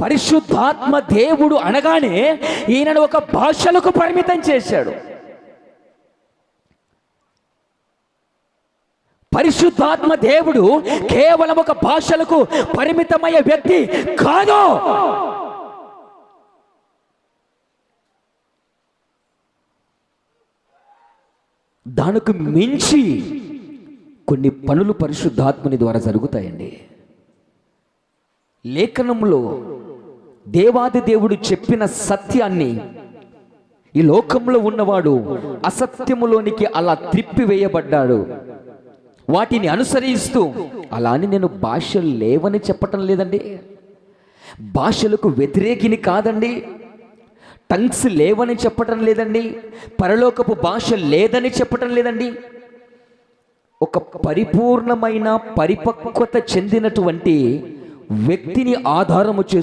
పరిశుద్ధాత్మ దేవుడు అనగానే ఈయనను ఒక భాషలకు పరిమితం చేశాడు. పరిశుద్ధాత్మ దేవుడు కేవలం ఒక భాషలకు పరిమితమయ్యే వ్యక్తి కాదు. దానికి మించి కొన్ని పనులు పరిశుద్ధాత్మని ద్వారా జరుగుతాయండి. లేఖనంలో దేవాది దేవుడు చెప్పిన సత్యాన్ని ఈ లోకంలో ఉన్నవాడు అసత్యములోనికి అలా త్రిప్పివేయబడ్డాడు. వాటిని అనుసరిస్తూ అలా అని నేను భాషలు లేవని చెప్పటం లేదండి, భాషలకు వ్యతిరేకిని కాదండి, టంగ్స్ లేవని చెప్పటం లేదండి, పరలోకపు భాష లేదని చెప్పటం లేదండి. ఒక పరిపూర్ణమైన పరిపక్వత చెందినటువంటి వ్యక్తిని ఆధారము చేస్తూ